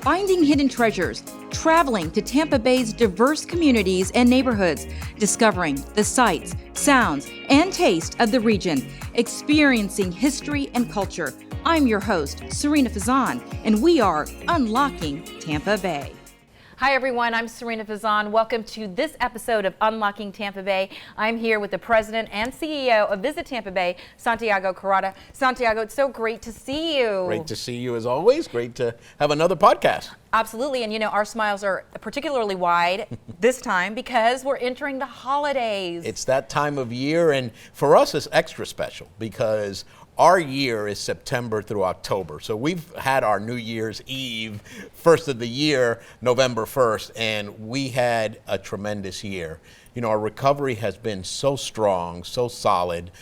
finding hidden treasures, traveling to Tampa Bay's diverse communities and neighborhoods, discovering the sights, sounds, and taste of the region, experiencing history and culture. I'm your host, Serena Fazan, and we are Unlocking Tampa Bay. Hi everyone, I'm Serena Fazan. Welcome to this episode of Unlocking Tampa Bay. I'm here with the president and CEO of Visit Tampa Bay, Santiago Carrata. Santiago, it's so great to see you. Great to see you as always. Great to have another podcast. Absolutely, and you know, our smiles are particularly wide this time because we're entering the holidays. It's that time of year, and for us it's extra special because our year is September through October. So we've had our New Year's Eve, first of the year, November 1st, and we had a tremendous year. You know, our recovery has been so strong, so solid.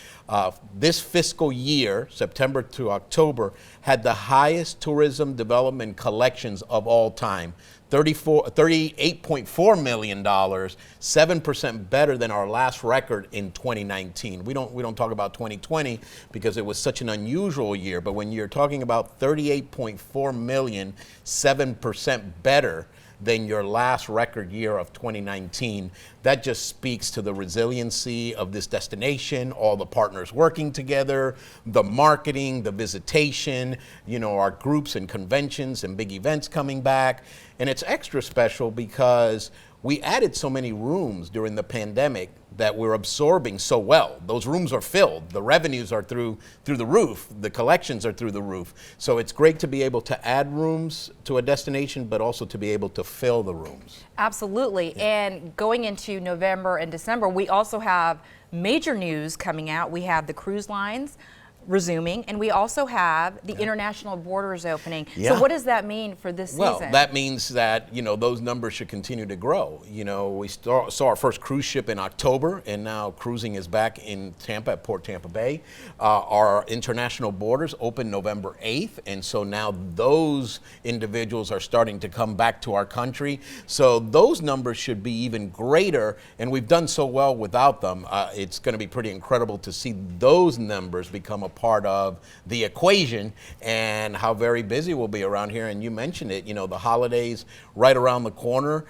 This fiscal year, September to October, had the highest tourism development collections of all time. $38.4 million, 7% better than our last record in 2019. We don't talk about 2020 because it was such an unusual year, but when you're talking about 38.4 million, 7% better than your last record year of 2019, that just speaks to the resiliency of this destination, all the partners working together, the marketing, the visitation, you know, our groups and conventions and big events coming back. And it's extra special because we added so many rooms during the pandemic that we're absorbing so well. Those rooms are filled. The revenues are through the roof. The collections are through the roof. So it's great to be able to add rooms to a destination, but also to be able to fill the rooms. Absolutely. Yeah. And going into November and December, we also have major news coming out. We have the cruise lines resuming, and we also have the international borders opening. Yeah. So what does that mean for this season? Well, that means that, you know, those numbers should continue to grow. You know, we saw our first cruise ship in October, and now cruising is back in Tampa at Port Tampa Bay. Our international borders open November 8th, and so now those individuals are starting to come back to our country. So those numbers should be even greater, and we've done so well without them. It's going to be pretty incredible to see those numbers become a part of the equation and how very busy we'll be around here. And you mentioned it, you know, the holidays right around the corner.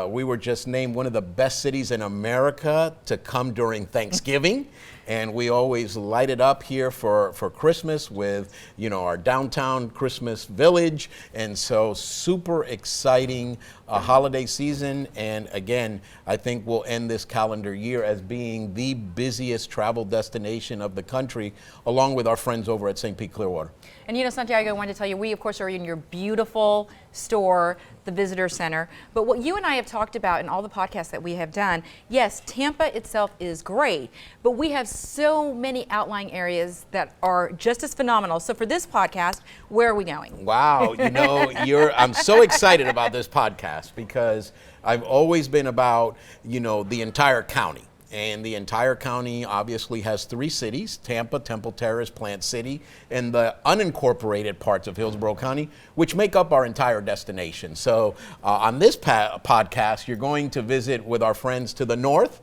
We were just named one of the best cities in America to come during Thanksgiving. And we always light it up here for Christmas with, you know, our downtown Christmas village. And so super exciting holiday season. And again, I think we'll end this calendar year as being the busiest travel destination of the country, along with our friends over at St. Pete Clearwater. And you know, Santiago, I wanted to tell you, we of course are in your beautiful store, the Visitor Center. But what you and I have talked about in all the podcasts that we have done, yes, Tampa itself is great, but we have so many outlying areas that are just as phenomenal. So for this podcast, where are we going? Wow, you know, I'm so excited about this podcast because I've always been about, you know, the entire county. And the entire county obviously has three cities: Tampa, Temple Terrace, Plant City, and the unincorporated parts of Hillsborough County, which make up our entire destination. So on this podcast, you're going to visit with our friends to the north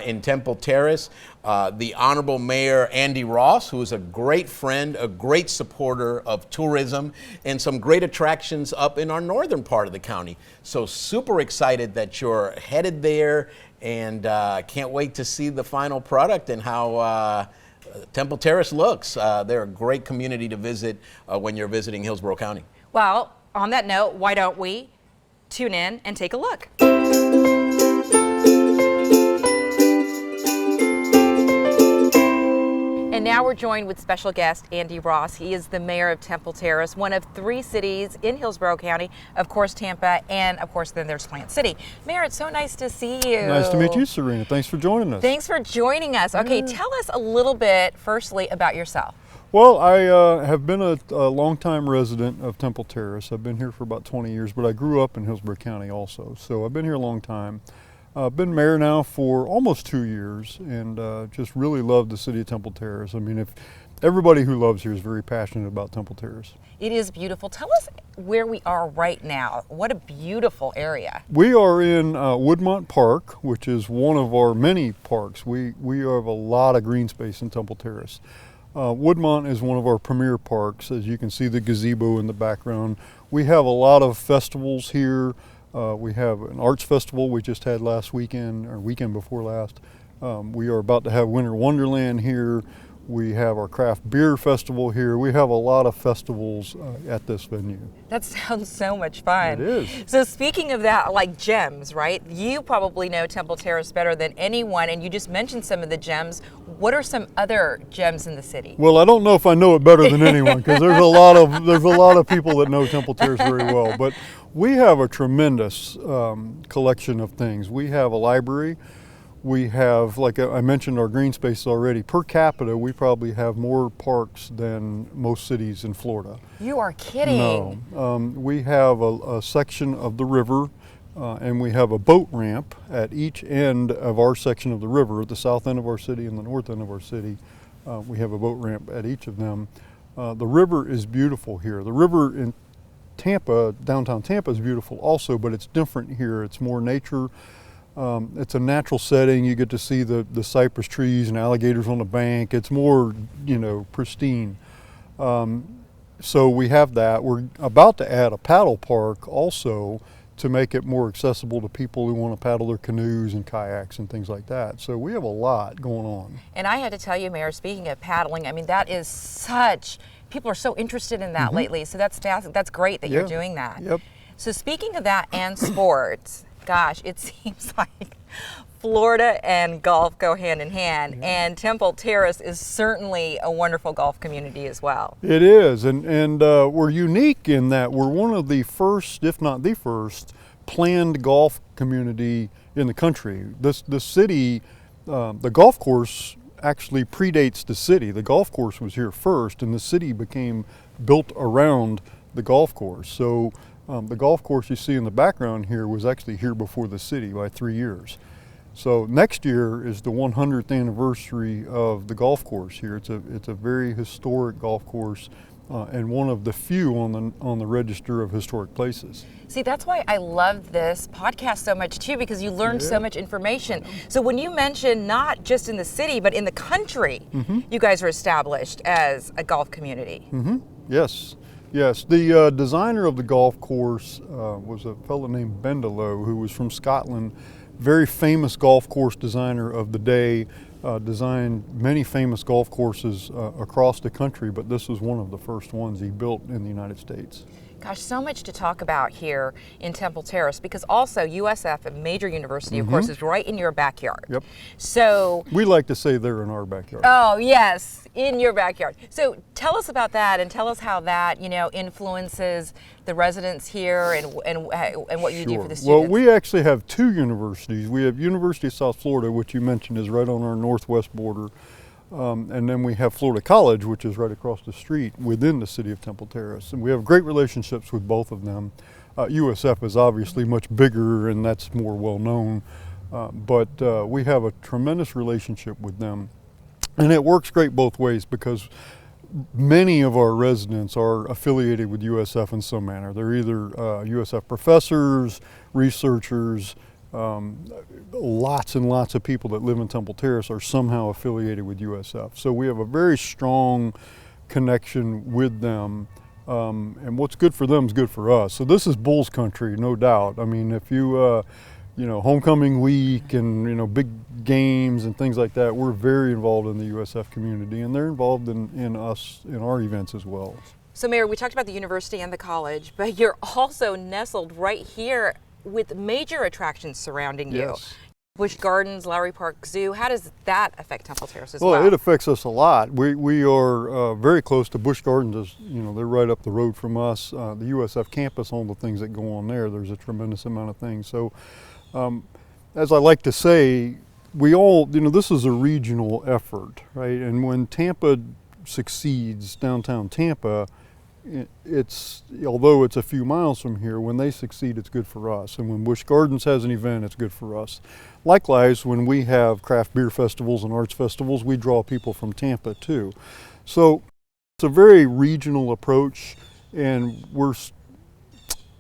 in Temple Terrace, the Honorable Mayor Andy Ross, who is a great friend, a great supporter of tourism, and some great attractions up in our northern part of the county. So super excited that you're headed there, and can't wait to see the final product and how Temple Terrace looks. They're a great community to visit when you're visiting Hillsborough County. Well, on that note, why don't we tune in and take a look? And now we're joined with special guest Andy Ross. He is the mayor of Temple Terrace, one of three cities in Hillsborough County, of course Tampa, and of course then there's Plant City. Mayor, it's so nice to see you. Nice to meet you, Serena. Thanks for joining us. Thanks for joining us. Okay, tell us a little bit firstly about yourself. Well, I have been a longtime resident of Temple Terrace. I've been here for about 20 years, but I grew up in Hillsborough County also. So I've been here a long time. I've been mayor now for almost 2 years, and just really love the city of Temple Terrace. I mean, if everybody who loves here is very passionate about Temple Terrace. It is beautiful. Tell us where we are right now. What a beautiful area. We are in Woodmont Park, which is one of our many parks. We have a lot of green space in Temple Terrace. Woodmont is one of our premier parks. As you can see the gazebo in the background. We have a lot of festivals here. We have an arts festival we just had last weekend, or weekend before last. We are about to have Winter Wonderland here. We have our craft beer festival here. We have a lot of festivals at this venue. That sounds so much fun. It is. So speaking of that, like gems, right? You probably know Temple Terrace better than anyone, and you just mentioned some of the gems. What are some other gems in the city? Well, I don't know if I know it better than anyone, because there's a lot of people that know Temple Terrace very well. But we have a tremendous collection of things. We have a library. We have, like I mentioned, our green spaces already. Per capita, we probably have more parks than most cities in Florida. You are kidding. No. We have a section of the river, and we have a boat ramp at each end of our section of the river, at the south end of our city and the north end of our city. We have a boat ramp at each of them. The river is beautiful here. The river in Tampa, downtown Tampa, is beautiful also, but it's different here. It's more nature. It's a natural setting. You get to see the cypress trees and alligators on the bank. It's more, pristine. So we have that. We're about to add a paddle park also to make it more accessible to people who want to paddle their canoes and kayaks and things like that. So we have a lot going on. And I had to tell you, Mayor, speaking of paddling, I mean, that is people are so interested in that lately. So that's great that you're doing that. Yep. So speaking of that and sports, gosh, it seems like Florida and golf go hand in hand, and Temple Terrace is certainly a wonderful golf community as well. It is, and we're unique in that we're one of the first, if not the first, planned golf community in the country. This city, the golf course actually predates the city. The golf course was here first, and the city became built around the golf course. So the golf course you see in the background here was actually here before the city by 3 years. So next year is the 100th anniversary of the golf course here. It's a very historic golf course, and one of the few on the register of historic places. See, that's why I love this podcast so much too, because you learn so much information. So when you mention not just in the city, but in the country, you guys are established as a golf community. Yes. Yes, the designer of the golf course was a fellow named Bendelow, who was from Scotland, very famous golf course designer of the day, designed many famous golf courses across the country, but this was one of the first ones he built in the United States. Gosh, so much to talk about here in Temple Terrace, because also USF, a major university, of course, is right in your backyard. Yep. So we like to say they're in our backyard. Oh, yes, in your backyard. So tell us about that, and tell us how that, influences the residents here and what you do for the students. Well, we actually have two universities. We have University of South Florida, which you mentioned is right on our northwest border. And then we have Florida College, which is right across the street within the city of Temple Terrace. And we have great relationships with both of them. USF is obviously much bigger, and that's more well known. But we have a tremendous relationship with them. And it works great both ways, because many of our residents are affiliated with USF in some manner. They're either USF professors, researchers. Lots and lots of people that live in Temple Terrace are somehow affiliated with USF. So we have a very strong connection with them, and what's good for them is good for us. So this is Bulls country, no doubt. I mean, if you, homecoming week and, big games and things like that, we're very involved in the USF community, and they're involved in us, in our events as well. So Mayor, we talked about the university and the college, but you're also nestled right here with major attractions surrounding you. Busch Gardens, Lowry Park Zoo. How does that affect Temple Terrace as well? Well, it affects us a lot. We are very close to Busch Gardens. They're right up the road from us. The USF campus, all the things that go on there, there's a tremendous amount of things. So, as I like to say, we all, this is a regional effort, right? And when Tampa succeeds, downtown Tampa, although it's a few miles from here, when they succeed, it's good for us. And when Busch Gardens has an event, it's good for us. Likewise, when we have craft beer festivals and arts festivals, we draw people from Tampa too. So it's a very regional approach, and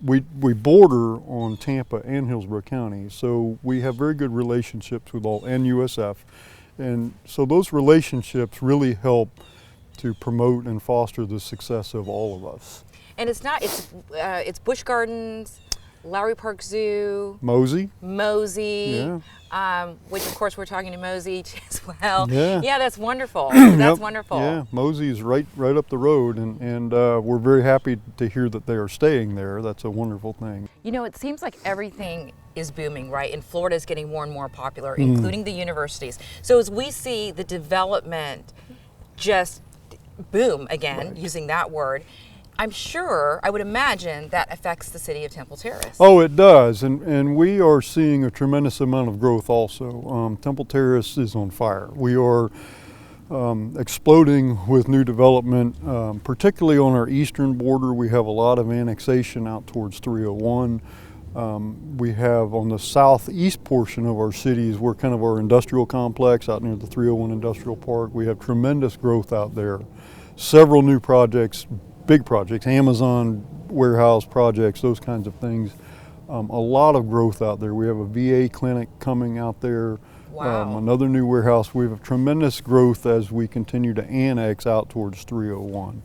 we border on Tampa and Hillsborough County. So we have very good relationships with and USF. And so those relationships really help to promote and foster the success of all of us. And it's Busch Gardens, Lowry Park Zoo, MOSI. MOSI, which of course we're talking to MOSI as well. Yeah, that's wonderful. That's wonderful. Yeah, MOSI is right up the road, and we're very happy to hear that they are staying there. That's a wonderful thing. You know, it seems like everything is booming, right? And Florida is getting more and more popular, including the universities. So as we see the development just boom again, using that word, I'm sure, I would imagine that affects the city of Temple Terrace. Oh, it does, and we are seeing a tremendous amount of growth also. Temple Terrace is on fire. We are exploding with new development, particularly on our eastern border. We have a lot of annexation out towards 301. We have on the southeast portion of our cities, we're kind of our industrial complex out near the 301 Industrial Park. We have tremendous growth out there. Several new projects, big projects, Amazon warehouse projects, those kinds of things. A lot of growth out there. We have a VA clinic coming out there. Wow. Another new warehouse. We have tremendous growth as we continue to annex out towards 301.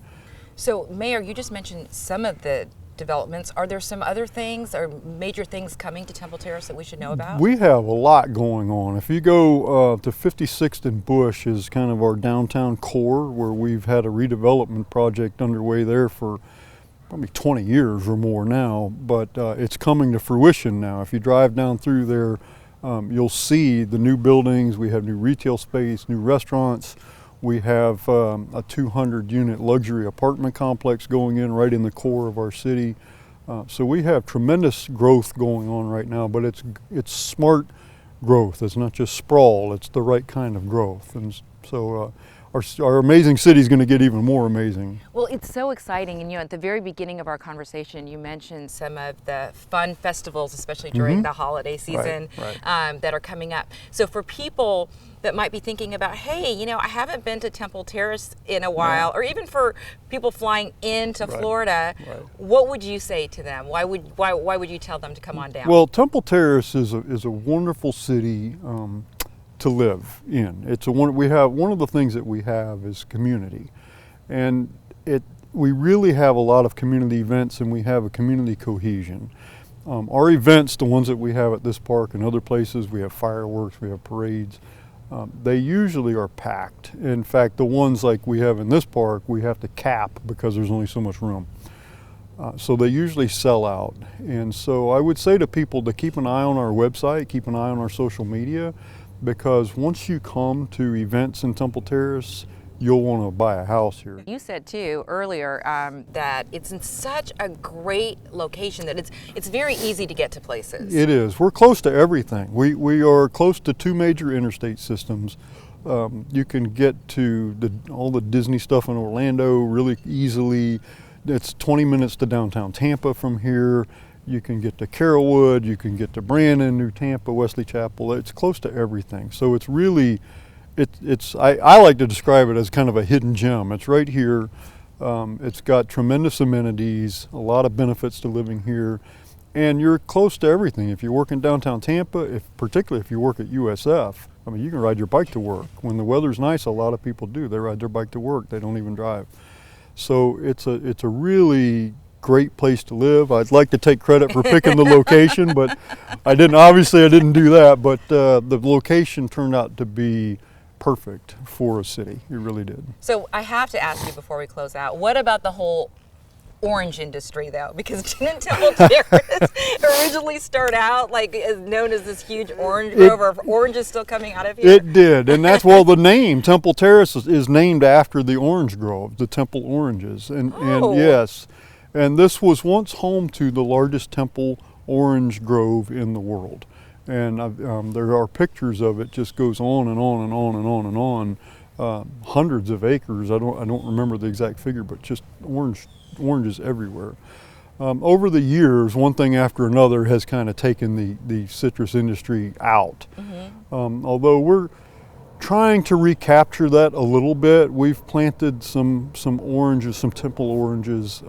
So, Mayor, you just mentioned some of the developments. Are there some other things or major things coming to Temple Terrace that we should know about? We have a lot going on. If you go to 56th and Bush is kind of our downtown core, where we've had a redevelopment project underway there for probably 20 years or more now, but it's coming to fruition now. If you drive down through there, you'll see the new buildings. We have new retail space, new restaurants. We have a 200-unit luxury apartment complex going in right in the core of our city. So we have tremendous growth going on right now, but it's smart growth. It's not just sprawl, it's the right kind of growth. And so our amazing city is going to get even more amazing. Well, it's so exciting. And at the very beginning of our conversation, you mentioned some of the fun festivals, especially during the holiday season, that are coming up. So for people that might be thinking about, hey, I haven't been to Temple Terrace in a while, or even for people flying into Florida, what would you say to them? Why would you tell them to come on down? Well, Temple Terrace is a wonderful city to live in. We have one of the things that we have is community, and we really have a lot of community events, and we have a community cohesion. Our events, the ones that we have at this park and other places, we have fireworks, we have parades. They usually are packed. In fact, the ones like we have in this park, we have to cap because there's only so much room. So they usually sell out. And so I would say to people to keep an eye on our website, keep an eye on our social media, because once you come to events in Temple Terrace, you'll want to buy a house here. You said too earlier that it's in such a great location that it's very easy to get to places. It is. We're close to everything. We are close to 2 major interstate systems. You can get to all the Disney stuff in Orlando really easily. It's 20 minutes to downtown Tampa from here. You can get to Carrollwood, you can get to Brandon, New Tampa, Wesley Chapel. It's close to everything. So it's really, I like to describe it as kind of a hidden gem. It's right here. It's got tremendous amenities, a lot of benefits to living here, and you're close to everything. If you work in downtown Tampa, particularly if you work at USF, I mean, you can ride your bike to work. When the weather's nice, a lot of people do. They ride their bike to work. They don't even drive. So it's a really great place to live. I'd like to take credit for picking the location, but I didn't do that, but the location turned out to be perfect for a city. It really did. So I have to ask you before we close out, what about the whole orange industry though? Because didn't Temple Terrace originally start out like known as this huge orange grove, or orange is still coming out of here? It did, and that's the name Temple Terrace is named after the orange grove, the Temple oranges, and yes. And this was once home to the largest Temple orange grove in the world. And there are pictures of it, just goes on and on and on and on and on. Hundreds of acres, I don't remember the exact figure, but just oranges everywhere. Over the years, one thing after another has kind of taken the citrus industry out. Although we're trying to recapture that a little bit. We've planted some oranges, some Temple oranges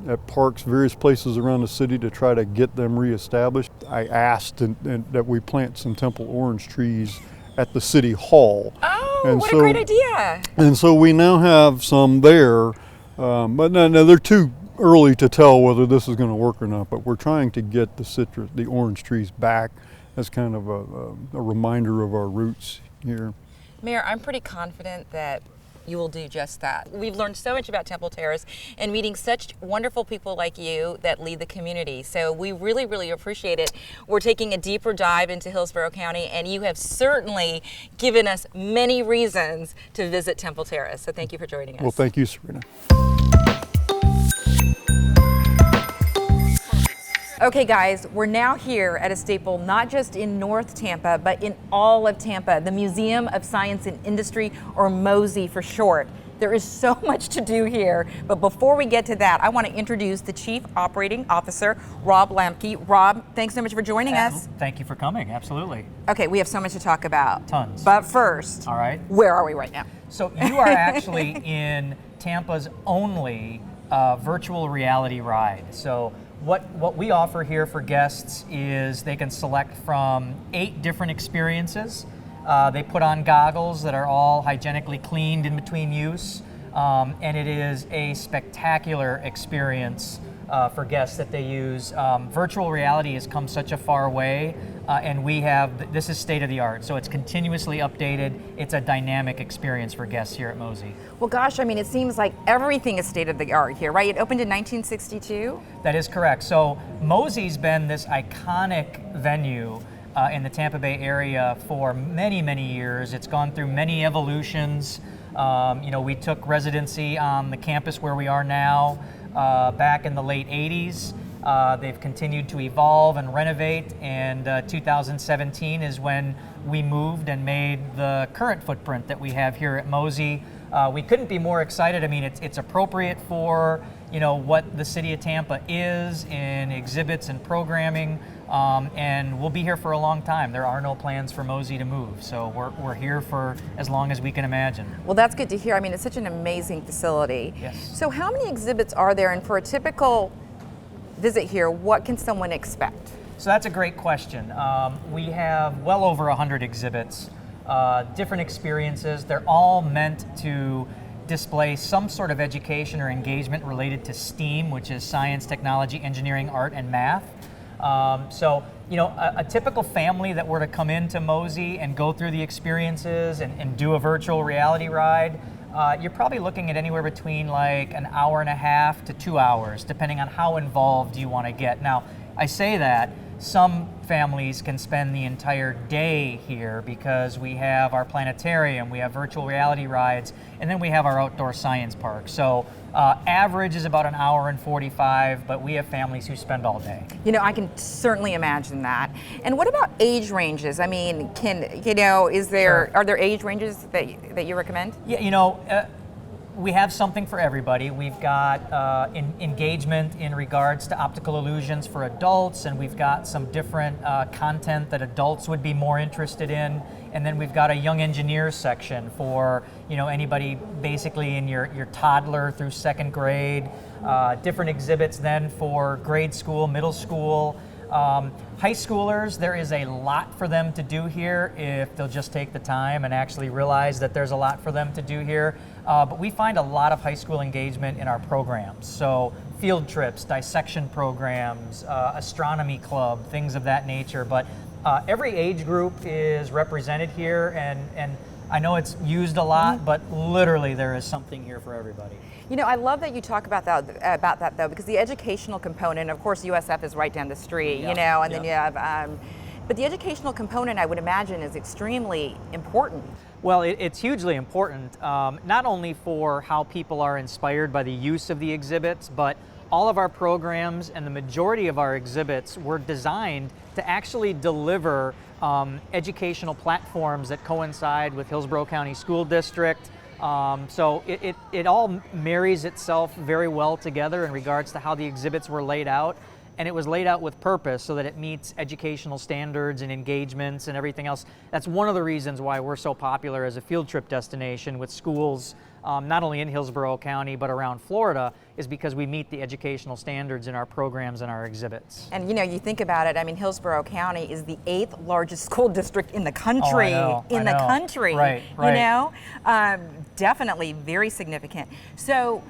at parks, various places around the city to try to get them reestablished. I asked that we plant some Temple orange trees at the city hall. Oh, what a great idea! And so we now have some there, but no, they're too early to tell whether this is going to work or not, but we're trying to get the orange trees back as kind of a reminder of our roots here. Mayor, I'm pretty confident that you will do just that. We've learned so much about Temple Terrace and meeting such wonderful people like you that lead the community. So we really, really appreciate it. We're taking a deeper dive into Hillsborough County, and you have certainly given us many reasons to visit Temple Terrace. So thank you for joining us. Well, thank you, Serena. Okay guys, we're now here at a staple not just in North Tampa, but in all of Tampa, the Museum of Science and Industry, or MOSI for short. There is so much to do here, but before we get to that, I want to introduce the Chief Operating Officer, Rob Lamke. Rob, thanks so much for joining us. Thank you for coming, absolutely. Okay, we have so much to talk about. Tons. But first, All right. Where are we right now? So you are actually in Tampa's only virtual reality ride. So what we offer here for guests is they can select from 8 different experiences. They put on goggles that are all hygienically cleaned in between use, and it is a spectacular experience for guests that they use. Virtual reality has come such a far way, and this is state of the art, so it's continuously updated. It's a dynamic experience for guests here at MOSI. Well, gosh, I mean, it seems like everything is state of the art here, right? It opened in 1962? That is correct. So MOSI's been this iconic venue in the Tampa Bay area for many, many years. It's gone through many evolutions. We took residency on the campus where we are now back in the late 80s. They've continued to evolve and renovate, and 2017 is when we moved and made the current footprint that we have here at MOSI. We couldn't be more excited. I mean, it's appropriate for what the city of Tampa is in exhibits and programming, and we'll be here for a long time. There are no plans for MOSI to move, so we're here for as long as we can imagine. Well, that's good to hear. I mean, it's such an amazing facility. Yes. So how many exhibits are there, and for a typical visit here, what can someone expect? So that's a great question. We have well over 100 exhibits, different experiences. They're all meant to display some sort of education or engagement related to STEAM, which is science, technology, engineering, art, and math. A typical family that were to come into MOSI and go through the experiences and do a virtual reality ride, you're probably looking at anywhere between like an hour and a half to 2 hours, depending on how involved you want to get. Now, I say that some families can spend the entire day here because we have our planetarium, we have virtual reality rides, and then we have our outdoor science park. So average is about an hour and 45, but we have families who spend all day. I can certainly imagine that. And what about age ranges? I mean, are there age ranges that you recommend? Yeah, we have something for everybody. We've got engagement in regards to optical illusions for adults, and we've got some different content that adults would be more interested in. And then we've got a young engineers section for anybody basically in your toddler through 2nd grade. Different exhibits then for grade school, middle school. High schoolers, there is a lot for them to do here if they'll just take the time and actually realize that there's a lot for them to do here. But we find a lot of high school engagement in our programs. So field trips, dissection programs, astronomy club, things of that nature. But every age group is represented here, and I know it's used a lot, but literally there is something here for everybody. I love that you talk about that though, because the educational component, of course, USF is right down the street, then you have, but the educational component, I would imagine, is extremely important. Well, it's hugely important, not only for how people are inspired by the use of the exhibits, but all of our programs and the majority of our exhibits were designed to actually deliver educational platforms that coincide with Hillsborough County School District. So it all marries itself very well together in regards to how the exhibits were laid out. And it was laid out with purpose so that it meets educational standards and engagements and everything else. That's one of the reasons why we're so popular as a field trip destination with schools, not only in Hillsborough County, but around Florida, is because we meet the educational standards in our programs and our exhibits. And you think about it, I mean, Hillsborough County is the 8th largest school district in the country. Oh, I know. Country. Right. Definitely very significant. So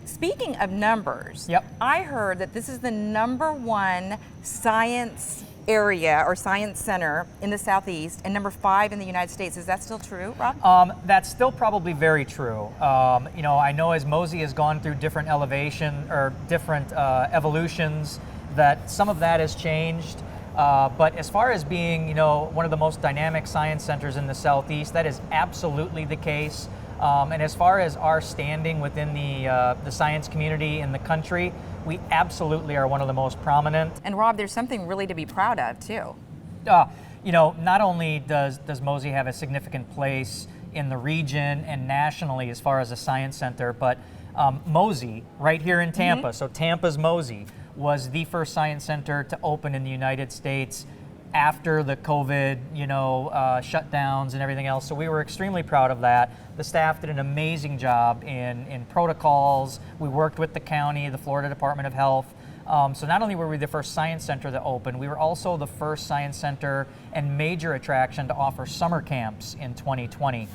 speaking of numbers, Yep. I heard that this is the #1 science area or science center in the Southeast and #5 in the United States. Is that still true, Rob? That's still probably very true. I know as MOSI has gone through different different evolutions, that some of that has changed. But as far as being, one of the most dynamic science centers in the Southeast, that is absolutely the case. And as far as our standing within the science community in the country, we absolutely are one of the most prominent. And Rob, there's something really to be proud of too. Not only does MOSI have a significant place in the region and nationally as far as a science center, but MOSI, right here in Tampa, so Tampa's MOSI, was the first science center to open in the United States after the COVID, shutdowns and everything else. So we were extremely proud of that. The staff did an amazing job in protocols. We worked with the county, the Florida Department of Health. So not only were we the first science center to open, we were also the first science center and major attraction to offer summer camps in 2020.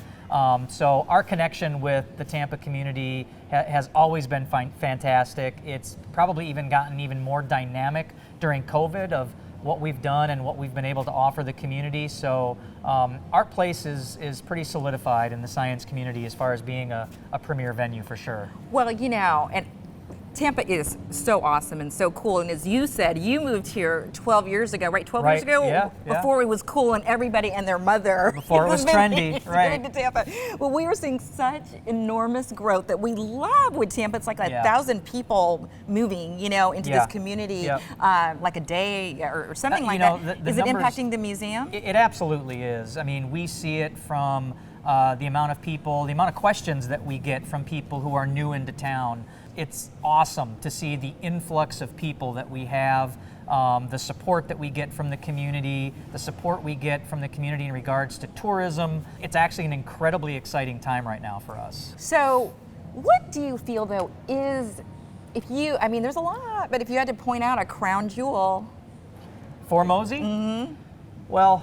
So our connection with the Tampa community has always been fantastic. It's probably even gotten even more dynamic during COVID of what we've done and what we've been able to offer the community. So our place is pretty solidified in the science community as far as being a premier venue for sure. Well, and Tampa is so awesome and so cool. And as you said, you moved here 12 years ago, right? 12 years ago? Yeah. Before it was cool and everybody and their mother. Before it was trendy, right. To Tampa. Well, we were seeing such enormous growth that we love with Tampa. It's like 1,000 people moving, into this community, like a day or something like that. Is it impacting the museum? It absolutely is. I mean, we see it from the amount of people, the amount of questions that we get from people who are new into town. It's awesome to see the influx of people that we have, the support that we get from the community, the support we get from the community in regards to tourism. It's actually an incredibly exciting time right now for us. So what do you feel though is, there's a lot, but if you had to point out a crown jewel. For MOSI? Mm-hmm. Well,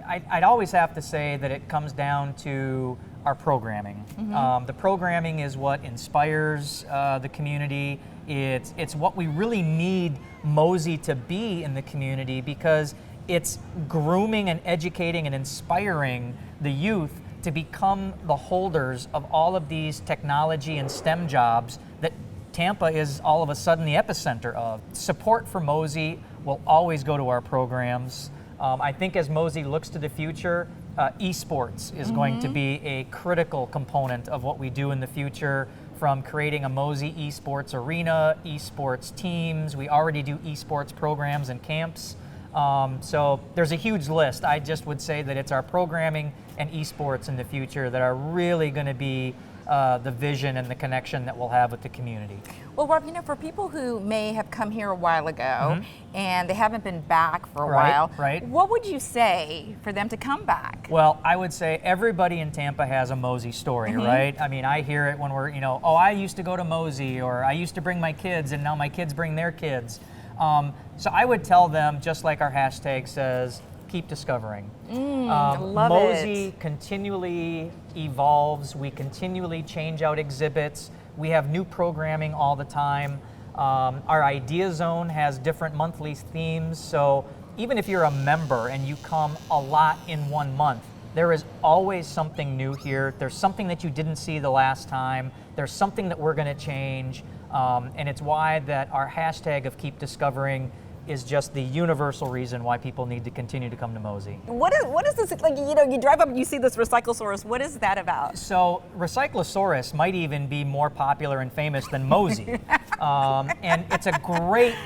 I'd always have to say that it comes down to our programming. Mm-hmm. The programming is what inspires the community. It's what we really need MOSI to be in the community, because it's grooming and educating and inspiring the youth to become the holders of all of these technology and STEM jobs that Tampa is all of a sudden the epicenter of. Support for MOSI will always go to our programs. I think as MOSI looks to the future, esports is going to be a critical component of what we do in the future, from creating a MOSI esports arena, esports teams. We already do esports programs and camps. So there's a huge list. I just would say that it's our programming and esports in the future that are really going to be the vision and the connection that we'll have with the community. Well, Rob, for people who may have come here a while ago and they haven't been back for a while, what would you say for them to come back? Well, I would say everybody in Tampa has a MOSI story, right? I mean, I hear it when we're, I used to go to MOSI, or I used to bring my kids and now my kids bring their kids. So I would tell them, just like our hashtag says, keep discovering. Love MOSI it. continually evolves. We continually change out exhibits. We have new programming all the time. Our Idea Zone has different monthly themes. So even if you're a member and you come a lot in 1 month, there is always something new here. There's something that you didn't see the last time. There's something that we're going to change. And it's why that our hashtag of keep discovering is just the universal reason why people need to continue to come to MOSI. What is this, you drive up and you see this Recyclosaurus, what is that about? So Recyclosaurus might even be more popular and famous than MOSI. And it's a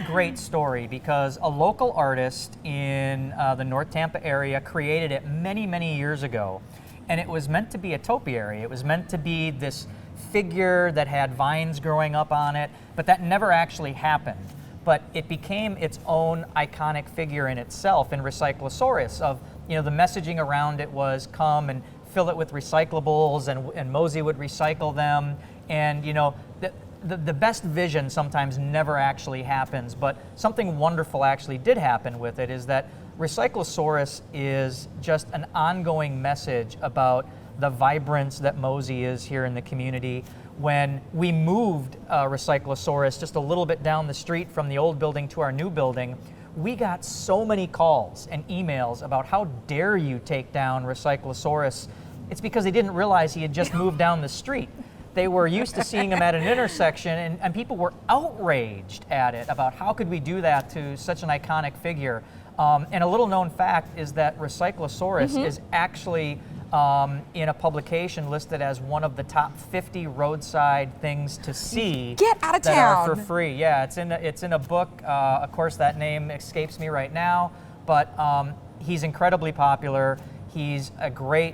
great story, because a local artist in the North Tampa area created it many years ago. And it was meant to be a topiary. It was meant to be this figure that had vines growing up on it, but that never actually happened. But it became its own iconic figure in itself in Recyclosaurus. Of the messaging around it was, come and fill it with recyclables, and MOSI would recycle them. And the best vision sometimes never actually happens, but something wonderful actually did happen with it, is that Recyclosaurus is just an ongoing message about the vibrance that MOSI is here in the community. When we moved Recyclosaurus just a little bit down the street from the old building to our new building, we got so many calls and emails about how dare you take down Recyclosaurus. It's because they didn't realize he had just moved down the street. They were used to seeing him at an intersection, and people were outraged at it about how could we do that to such an iconic figure. And a little known fact is that Recyclosaurus is actually in a publication listed as one of the top 50 roadside things to see. Get out of that town. are for free. Yeah, it's in a book. Of course, that name escapes me right now, but he's incredibly popular. He's a great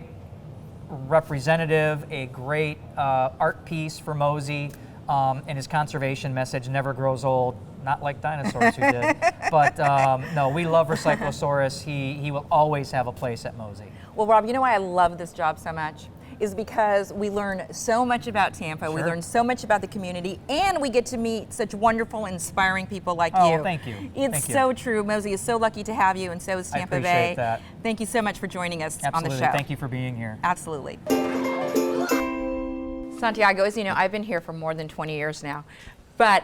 representative, a great art piece for MOSI, and his conservation message never grows old. Not like dinosaurs who did. But no, we love Recyclosaurus. He will always have a place at MOSI. Well, Rob, you know why I love this job so much? Is because we learn so much about Tampa, we learn so much about the community, and we get to meet such wonderful, inspiring people like you. Oh, thank you. It's so true. MOSI is so lucky to have you, and so is Tampa Bay. I appreciate that. Thank you so much for joining us on the Absolutely. show. Thank you for being here. Absolutely. Santiago, as you know, I've been here for more than 20 years now, but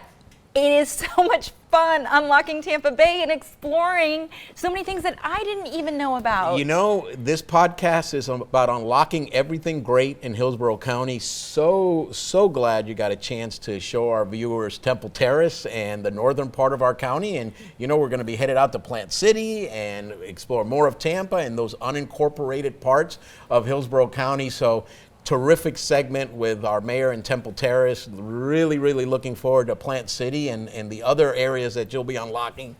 it is so much fun unlocking Tampa Bay and exploring so many things that I didn't even know about. You know, this podcast is about unlocking everything great in Hillsborough County. So glad you got a chance to show our viewers Temple Terrace and the northern part of our county. And, you know, we're going to be headed out to Plant City and explore more of Tampa and those unincorporated parts of Hillsborough County. So terrific segment with our mayor in Temple Terrace. Really looking forward to Plant City and the other areas that you'll be unlocking.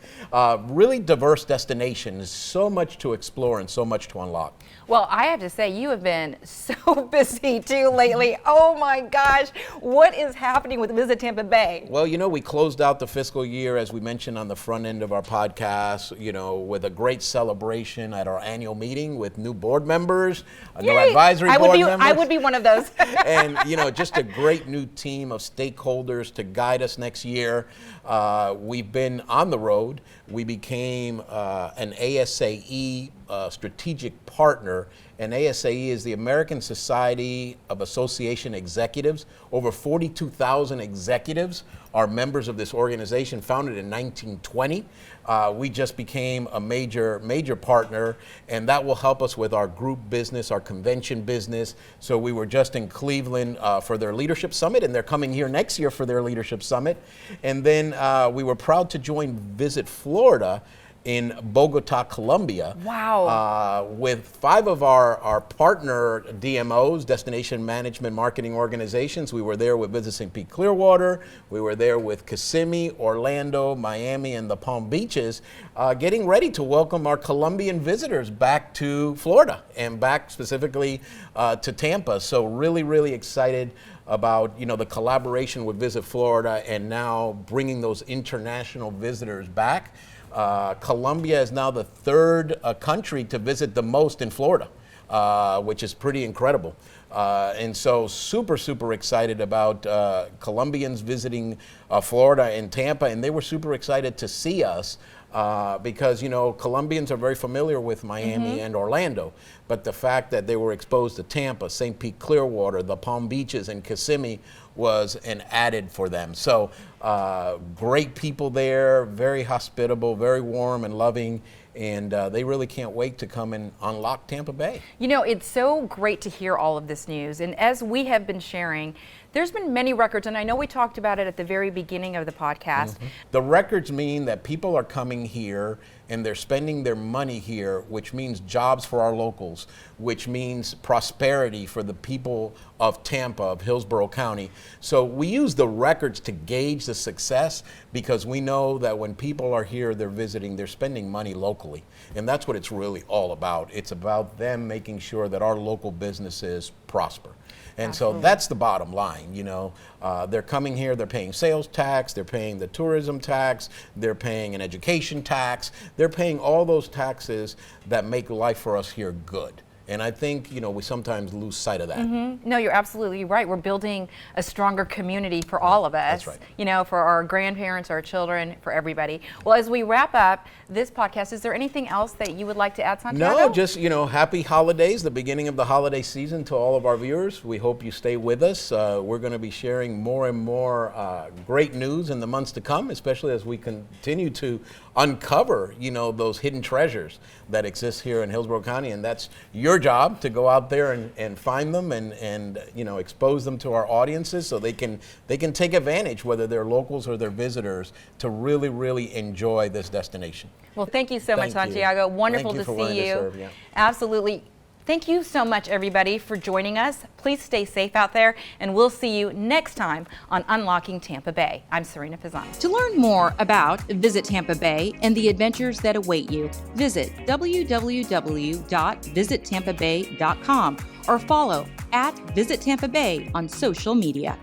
Really diverse destinations, so much to explore and so much to unlock. Well, I have to say, you have been so busy too lately. Oh my gosh, what is happening with Visit Tampa Bay? Well, you know, we closed out the fiscal year, as we mentioned on the front end of our podcast, you know, with a great celebration at our annual meeting with new board members, new advisory board members. I would be one of those. And, you know, just a great new team of stakeholders to guide us next year. We've been on the road. We became an ASAE strategic partner, and ASAE is the American Society of Association Executives. Over 42,000 executives are members of this organization, founded in 1920. We just became a major partner, and that will help us with our group business, our convention business. So we were just in Cleveland for their leadership summit, and they're coming here next year for their leadership summit. And then we were proud to join Visit Florida in Bogota, Colombia. Wow. With 5 of our partner DMOs, Destination Management Marketing Organizations. We were there with Visit St. Pete Clearwater. We were there with Kissimmee, Orlando, Miami, and the Palm Beaches, getting ready to welcome our Colombian visitors back to Florida and back specifically to Tampa. So really excited about, you know, the collaboration with Visit Florida and now bringing those international visitors back. Colombia is now the 3rd country to visit the most in Florida, which is pretty incredible. And so super excited about Colombians visiting Florida and Tampa, and they were super excited to see us because, you know, Colombians are very familiar with Miami and Orlando, but the fact that they were exposed to Tampa, St. Pete Clearwater, the Palm Beaches, and Kissimmee was an added for them. So great people there, very hospitable, very warm and loving, and they really can't wait to come and unlock Tampa Bay. You know, it's so great to hear all of this news, and as we have been sharing, there's been many records, and I know we talked about it at the very beginning of the podcast. The records mean that people are coming here and they're spending their money here, which means jobs for our locals, which means prosperity for the people of Tampa, of Hillsborough County. So we use the records to gauge the success because we know that when people are here, they're visiting, they're spending money locally. And that's what it's really all about. It's about them making sure that our local businesses prosper. And so that's the bottom line, you know. They're coming here, they're paying sales tax, they're paying the tourism tax, they're paying an education tax, they're paying all those taxes that make life for us here good. And I think, we sometimes lose sight of that. No, you're absolutely right. We're building a stronger community for all of us. That's right. For our grandparents, our children, for everybody. Well, as we wrap up this podcast, is there anything else that you would like to add, Santiago? No, just, happy holidays, the beginning of the holiday season to all of our viewers. We hope you stay with us. We're going to be sharing more and more great news in the months to come, especially as we continue to uncover, those hidden treasures that exist here in Hillsborough County. And that's your job, to go out there and find them and expose them to our audiences so they can take advantage, whether they're locals or they're visitors, to really, really enjoy this destination. Well, thank you so much, Santiago. Wonderful to see you. Yeah. Absolutely. Thank you so much, everybody, for joining us. Please stay safe out there, and we'll see you next time on Unlocking Tampa Bay. I'm Serena Pizan. To learn more about Visit Tampa Bay and the adventures that await you, visit www.visittampabay.com or follow @Visit Tampa Bay on social media.